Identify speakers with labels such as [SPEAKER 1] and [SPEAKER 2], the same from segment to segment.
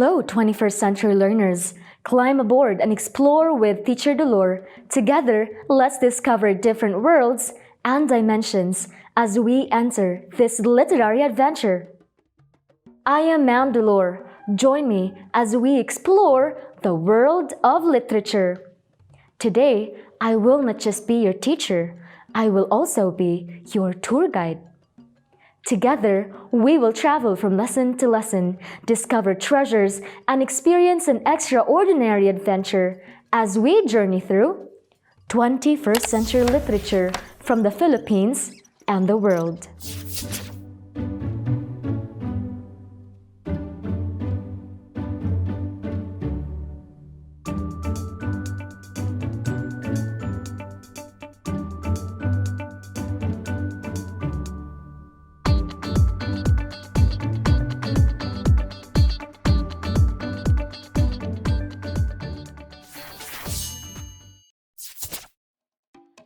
[SPEAKER 1] Hello, 21st century learners! Climb aboard and explore with Teacher Dolore. Together, let's discover different worlds and dimensions as we enter this literary adventure. I am Ma'am Dolore. Join me as we explore the world of literature. Today, I will not just be your teacher, I will also be your tour guide. Together, we will travel from lesson to lesson, discover treasures, and experience an extraordinary adventure as we journey through 21st century literature from the Philippines and the world.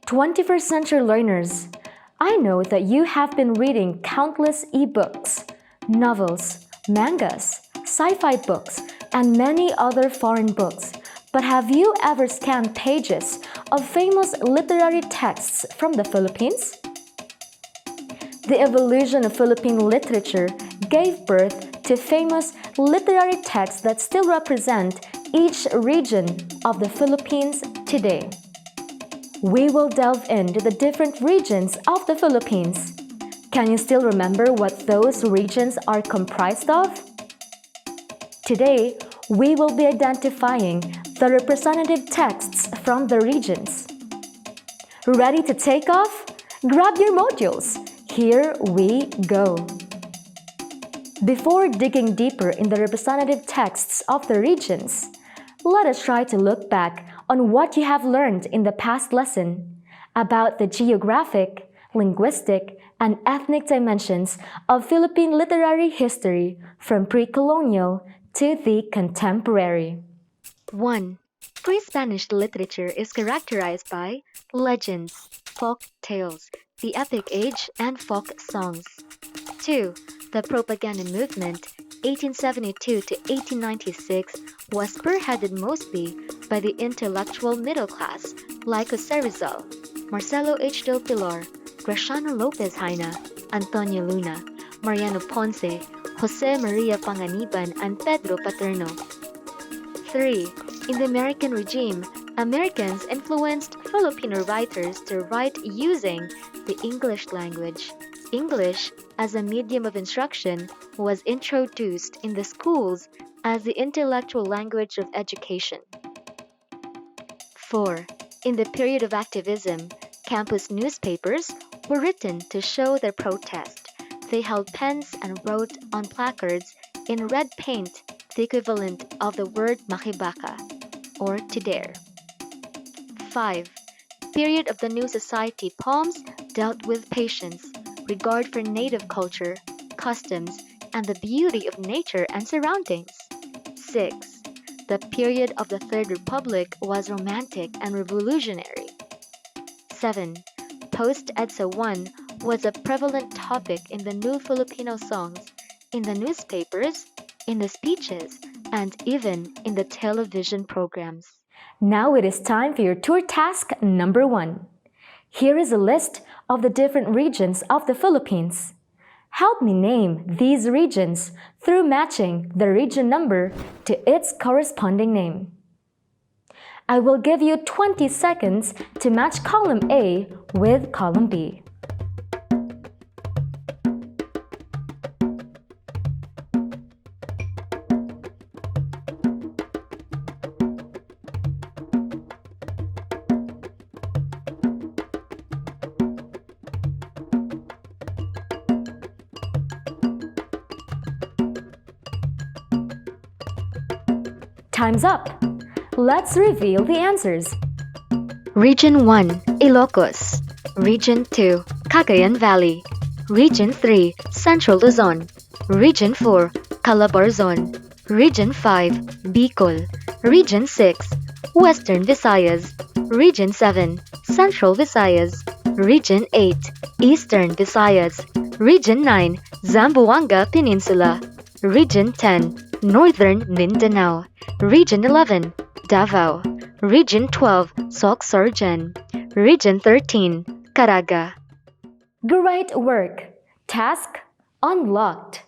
[SPEAKER 1] Twenty-first century learners, I know that you have been reading countless ebooks, novels, mangas, sci-fi books, and many other foreign books. But have you ever scanned pages of famous literary texts from the Philippines? The evolution of Philippine literature gave birth to famous literary texts that still represent each region of the Philippines today. We will delve into the different regions of the Philippines. Can you still remember what those regions are comprised of? Today, we will be identifying the representative texts from the regions. Ready to take off? Grab your modules. Here we go. Before digging deeper in the representative texts of the regions, let us try to look back on what you have learned in the past lesson about the geographic, linguistic, and ethnic dimensions of Philippine literary history from pre-colonial to the contemporary. 1. Pre-Spanish literature is characterized by legends, folk tales, the epic age, and folk songs. 2. The propaganda movement 1872 to 1896 was spearheaded mostly by the intellectual middle class like Jose Rizal, Marcelo H. del Pilar, Graciano Lopez Haina, Antonio Luna, Mariano Ponce, Jose Maria Panganiban, and Pedro Paterno. 3. In the American regime, Americans influenced Filipino writers to write using the English language. English, as a medium of instruction, was introduced in the schools as the intellectual language of education. 4. In the period of activism, campus newspapers were written to show their protest. They held pens and wrote on placards in red paint the equivalent of the word makibaka, or to dare. 5. Period of the New Society poems dealt with patience, regard for native culture, customs, and the beauty of nature and surroundings. 6. The period of the Third Republic was romantic and revolutionary. 7. Post-EDSA 1 was a prevalent topic in the new Filipino songs, in the newspapers, in the speeches, and even in the television programs. Now it is time for your tour task number 1. Here is a list of the different regions of the Philippines. Help me name these regions through matching the region number to its corresponding name. I will give you 20 seconds to match column A with column B. Time's up! Let's reveal the answers. Region 1, Ilocos. Region 2, Cagayan Valley. Region 3, Central Luzon. Region 4, Calabarzon. Region 5, Bicol. Region 6, Western Visayas. Region 7, Central Visayas. Region 8, Eastern Visayas. Region 9, Zamboanga Peninsula. Region 10,
[SPEAKER 2] Northern Mindanao, Region 11, Davao, Region 12, Sorsogon, Region 13, Caraga.
[SPEAKER 1] Great work! Task unlocked.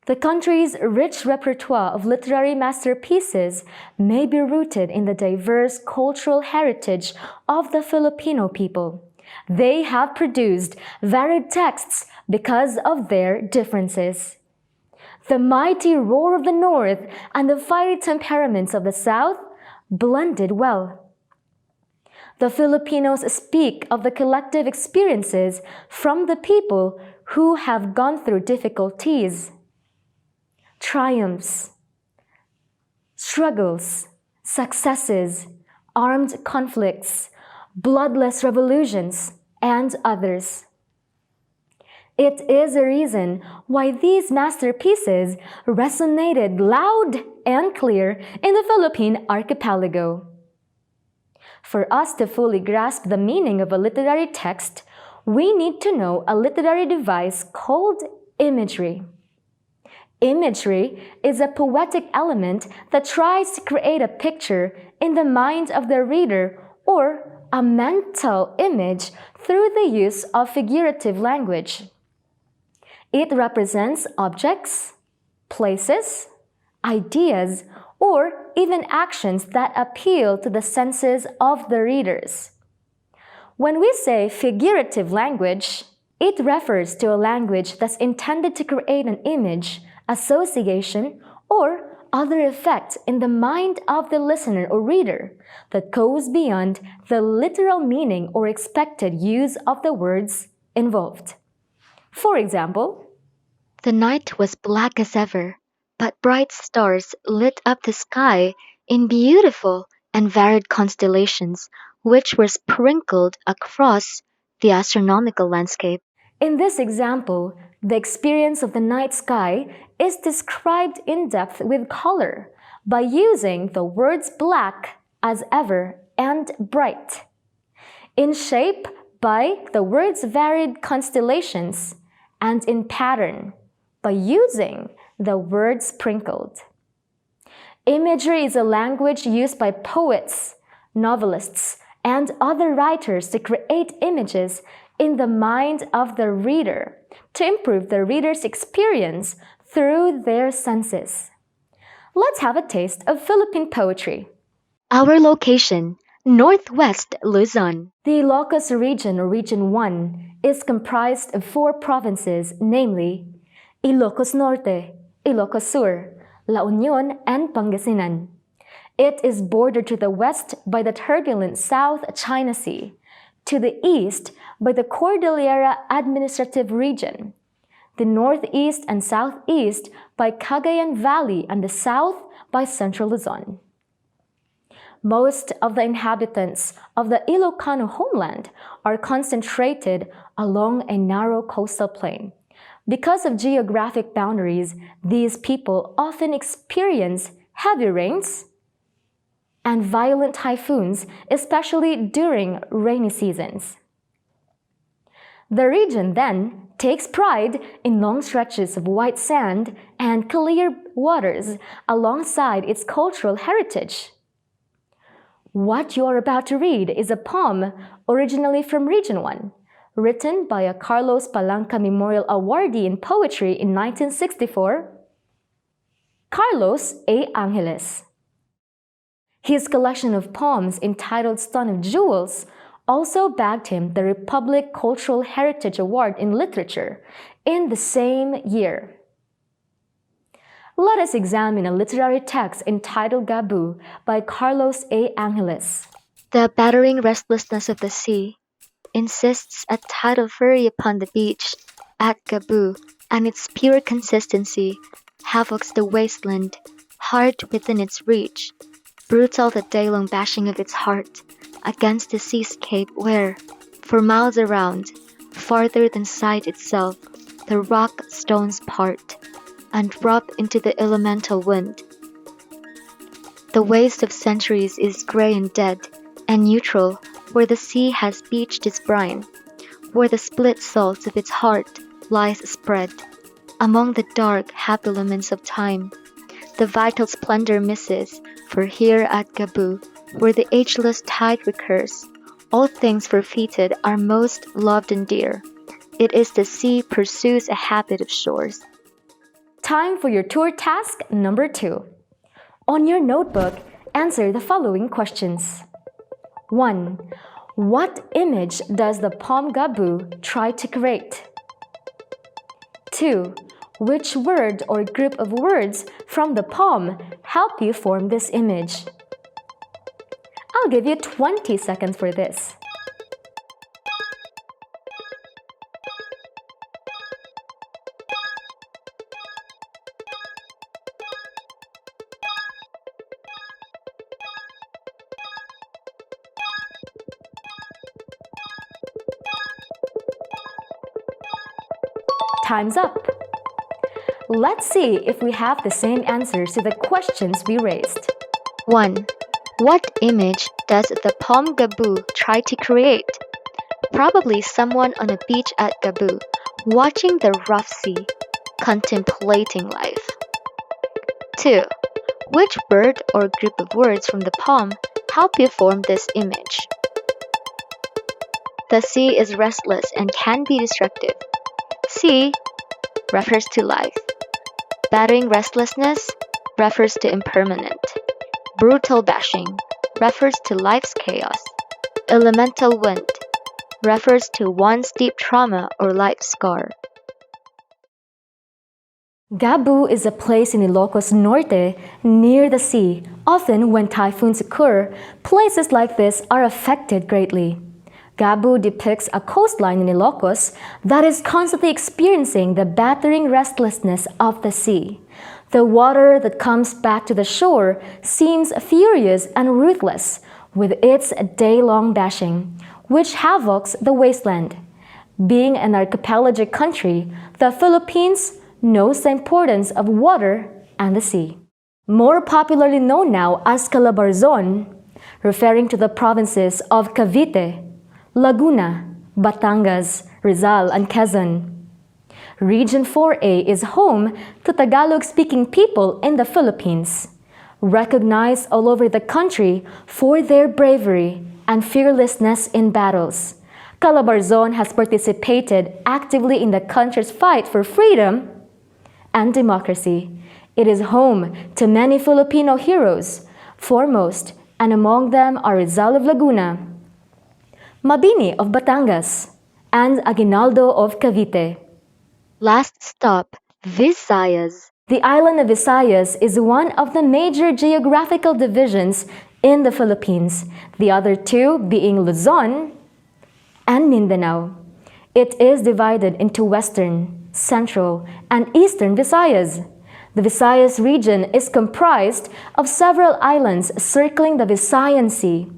[SPEAKER 1] The country's rich repertoire of literary masterpieces may be rooted in the diverse cultural heritage of the Filipino people. They have produced varied texts because of their differences. The mighty roar of the North and the fiery temperaments of the South blended well. The Filipinos speak of the collective experiences from the people who have gone through difficulties, triumphs, struggles, successes, armed conflicts, bloodless revolutions, and others. It is a reason why these masterpieces resonated loud and clear in the Philippine archipelago. For us to fully grasp the meaning of a literary text, we need to know a literary device called imagery. Imagery is a poetic element that tries to create a picture in the mind of the reader or a mental image through the use of figurative language. It represents objects, places, ideas, or even actions that appeal to the senses of the readers. When we say figurative language, it refers to a language that's intended to create an image, association, or other effect in the mind of the listener or reader that goes beyond the literal meaning or expected use of the words involved. For example,
[SPEAKER 2] The night was black as ever, but bright stars lit up the sky in beautiful and varied constellations, which were sprinkled across the astronomical landscape.
[SPEAKER 1] in this example, the experience of the night sky is described in depth with color by using the words black as ever and bright. In shape by the words varied constellations, and in pattern by using the word sprinkled. Imagery is a language used by poets, novelists, and other writers to create images in the mind of the reader to improve the reader's experience through their senses. Let's have a taste of Philippine poetry.
[SPEAKER 2] Our location, Northwest Luzon.
[SPEAKER 1] The Ilocos region, or Region 1, is comprised of 4 provinces, namely Ilocos Norte, Ilocos Sur, La Union, and Pangasinan. It is bordered to the west by the turbulent South China Sea, to the east by the Cordillera Administrative Region, the northeast and southeast by Cagayan Valley, and the south by Central Luzon. Most of the inhabitants of the Ilocano homeland are concentrated along a narrow coastal plain. Because of geographic boundaries, these people often experience heavy rains and violent typhoons, especially during rainy seasons. The region then takes pride in long stretches of white sand and clear waters alongside its cultural heritage. What you're about to read is a poem originally from Region 1, written by a Carlos Palanca Memorial Awardee in Poetry in 1964, Carlos A. Angeles. His collection of poems entitled Stone of Jewels also bagged him the Republic Cultural Heritage Award in Literature in the same year. Let us examine a literary text entitled Gabu by Carlos A. Angeles.
[SPEAKER 2] The battering restlessness of the sea insists a tidal fury upon the beach at Gabu, and its pure consistency havocs the wasteland, hard within its reach, brutal the day-long bashing of its heart against the seascape where, for miles around, farther than sight itself, the rock stones part and drop into the elemental wind. The waste of centuries is grey and dead, and neutral where the sea has beached its brine, where the split salt of its heart lies spread. Among the dark habiliments of time, the vital splendor misses, for here at Gabu, where the ageless tide recurs, all things forfeited are most loved and dear. It is the sea pursues a habit of shores.
[SPEAKER 1] Time for your tour task number 2. On your notebook, answer the following questions. 1. What image does the poem Gabu try to create? 2. Which word or group of words from the poem help you form this image? I'll give you 20 seconds for this. Time's up! Let's see if we have the same answers to the questions we raised.
[SPEAKER 2] 1. What image does the poem Gabu try to create? Probably someone on a beach at Gabu, watching the rough sea, contemplating life. 2. Which word or group of words from the poem help you form this image? The sea is restless and can be destructive. Sea refers to life. Battering restlessness refers to impermanent. Brutal bashing refers to life's chaos. Elemental wind refers to one's deep trauma or life scar.
[SPEAKER 1] Gabu is a place in Ilocos Norte near the sea. Often when typhoons occur, places like this are affected greatly. Gabu depicts a coastline in Ilocos that is constantly experiencing the battering restlessness of the sea. The water that comes back to the shore seems furious and ruthless with its day-long bashing, which havocs the wasteland. Being an archipelagic country, the Philippines knows the importance of water and the sea. More popularly known now as Calabarzon, referring to the provinces of Cavite, Laguna, Batangas, Rizal, and Quezon. Region 4A is home to Tagalog-speaking people in the Philippines, recognized all over the country for their bravery and fearlessness in battles. Calabarzon has participated actively in the country's fight for freedom and democracy. It is home to many Filipino heroes, foremost and among them are Rizal of Laguna, Mabini of Batangas, and Aguinaldo of Cavite.
[SPEAKER 2] Last stop, Visayas.
[SPEAKER 1] The island of Visayas is one of the major geographical divisions in the Philippines, the other two being Luzon and Mindanao. It is divided into Western, Central, and Eastern Visayas. The Visayas region is comprised of several islands circling the Visayan Sea.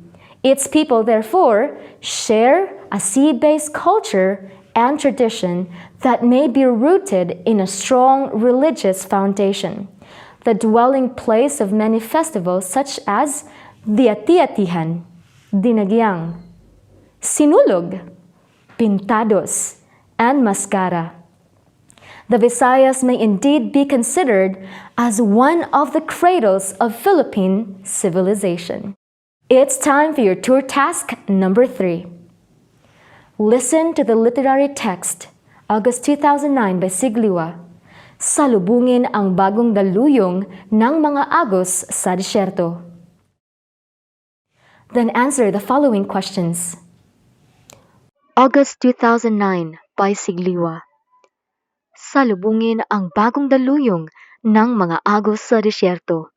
[SPEAKER 1] Its people, therefore, share a sea-based culture and tradition that may be rooted in a strong religious foundation, the dwelling place of many festivals such as the Ati-Atihan, Dinagyang, Sinulog, Pintados, and Mascara. The Visayas may indeed be considered as one of the cradles of Philippine civilization. It's time for your tour task number 3. Listen to the literary text, August 2009 by Sigliwa. Salubungin ang bagong daluyong ng mga agos sa disyerto. Then answer the following questions.
[SPEAKER 2] August 2009 by Sigliwa. Salubungin ang bagong daluyong ng mga agos sa disyerto.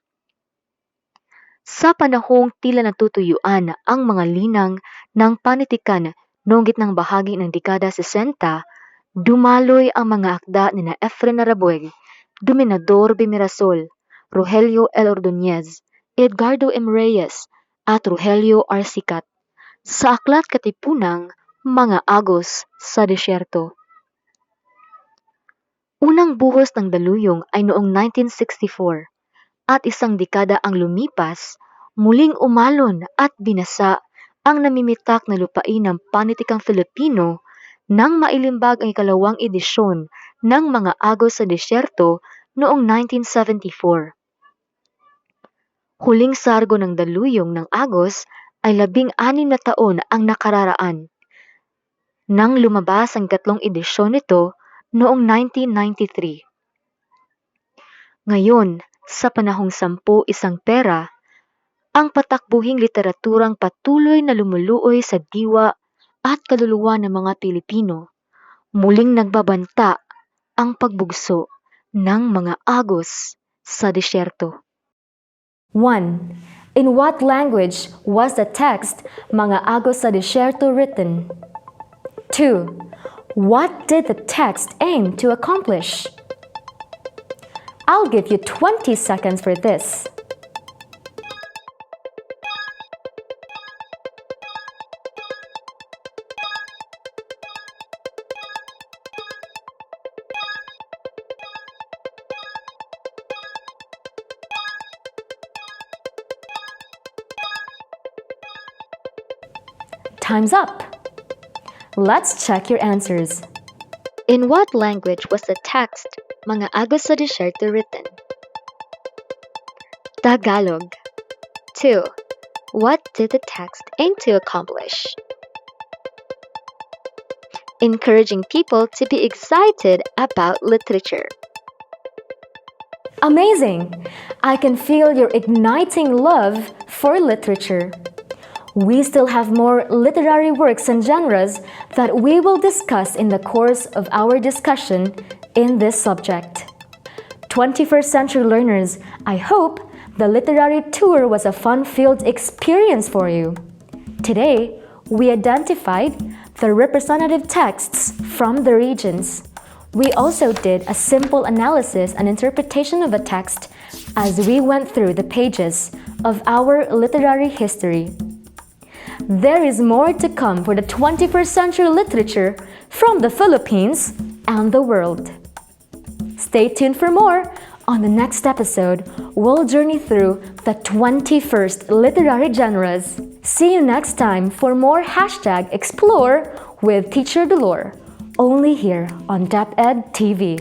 [SPEAKER 2] Sa panahong tila natutuyuan ang mga linang ng panitikan noong gitnang bahagi ng dekada 60, dumaloy ang mga akda ni Efren Arabueg, Dominador B. Mirasol, Rogelio L. Ordonez, Edgardo M. Reyes, at Rogelio R. Sicat sa aklat katipunang Mga Agos sa Disyerto. Unang buhos ng daluyong ay noong 1964 at isang dekada ang lumipas, muling umalon at binasa ang namimitak na lupain ng panitikang Filipino nang mailimbag ang ikalawang edisyon ng Mga Agos sa Disyerto noong 1974. Huling sargo ng daluyong ng Agos ay 16 na taon ang nakararaan. Nang lumabas ang 3 edisyon nito noong 1993. Ngayon, sa panahong 10 pera, ang patakbuhing literaturang patuloy na lumuluoy sa diwa at kaluluwa ng mga Pilipino, muling nagbabanta ang pagbugso ng mga Agos sa disyerto.
[SPEAKER 1] 1. In what language was the text Mga Agos sa Disyerto written? 2. What did the text aim to accomplish? I'll give you 20 seconds for this. Time's up. Let's check your answers.
[SPEAKER 2] In what language was the text Mga Agos sa Disyerto written? Tagalog. 2. What did the text aim to accomplish? Encouraging people to be excited about literature.
[SPEAKER 1] Amazing! I can feel your igniting love for literature. We still have more literary works and genres that we will discuss in the course of our discussion in this subject. 21st century learners, I hope the literary tour was a fun-filled experience for you. Today, we identified the representative texts from the regions. We also did a simple analysis and interpretation of a text as we went through the pages of our literary history. There is more to come for the 21st century literature from the Philippines and the world. Stay tuned for more. On the next episode, we'll journey through the 21st literary genres. See you next time for more #Explore with Teacher Dolore, only here on DepEd TV.